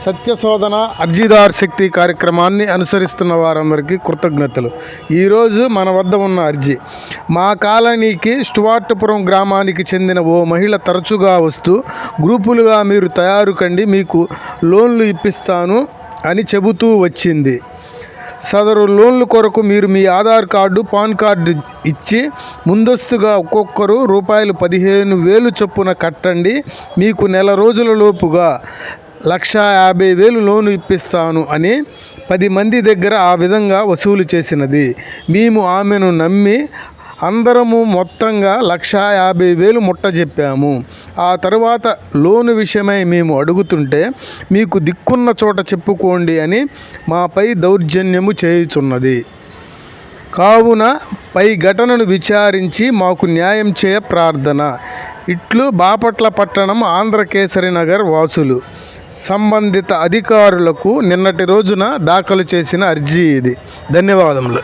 సత్యశోధన అర్జీదార్ శక్తి కార్యక్రమాన్ని అనుసరిస్తున్న వారందరికీ కృతజ్ఞతలు. ఈరోజు మన వద్ద ఉన్న అర్జీ, మా కాలనీకి స్టువార్ట్పురం గ్రామానికి చెందిన ఓ మహిళ తరచుగా వస్తూ గ్రూపులుగా మీరు తయారు కండి, మీకు లోన్లు ఇప్పిస్తాను అని చెబుతూ వచ్చింది. సదరు లోన్ల కొరకు మీరు మీ ఆధార్ కార్డు, పాన్ కార్డు ఇచ్చి ముందస్తుగా ఒక్కొక్కరు ₹15,000 చొప్పున కట్టండి, మీకు నెల రోజుల లోపుగా 1,50,000 లోను ఇప్పిస్తాను అని 10 మంది దగ్గర ఆ విధంగా వసూలు చేసినది. మేము ఆమెను నమ్మి అందరము మొత్తంగా 1,50,000 ముట్టజెప్పాము. ఆ తర్వాత లోను విషయమై మేము అడుగుతుంటే మీకు దిక్కున్న చోట చెప్పుకోండి అని మాపై దౌర్జన్యము చేయుచున్నది. కావున పై ఘటనను విచారించి మాకు న్యాయం చేయ ప్రార్థన. ఇట్లు బాపట్ల పట్టణం ఆంధ్రకేసరి నగర్ వాసులు. సంబంధిత అధికారులకు నిన్నటి రోజున దాఖలు చేసిన అర్జీ ఇది. ధన్యవాదములు.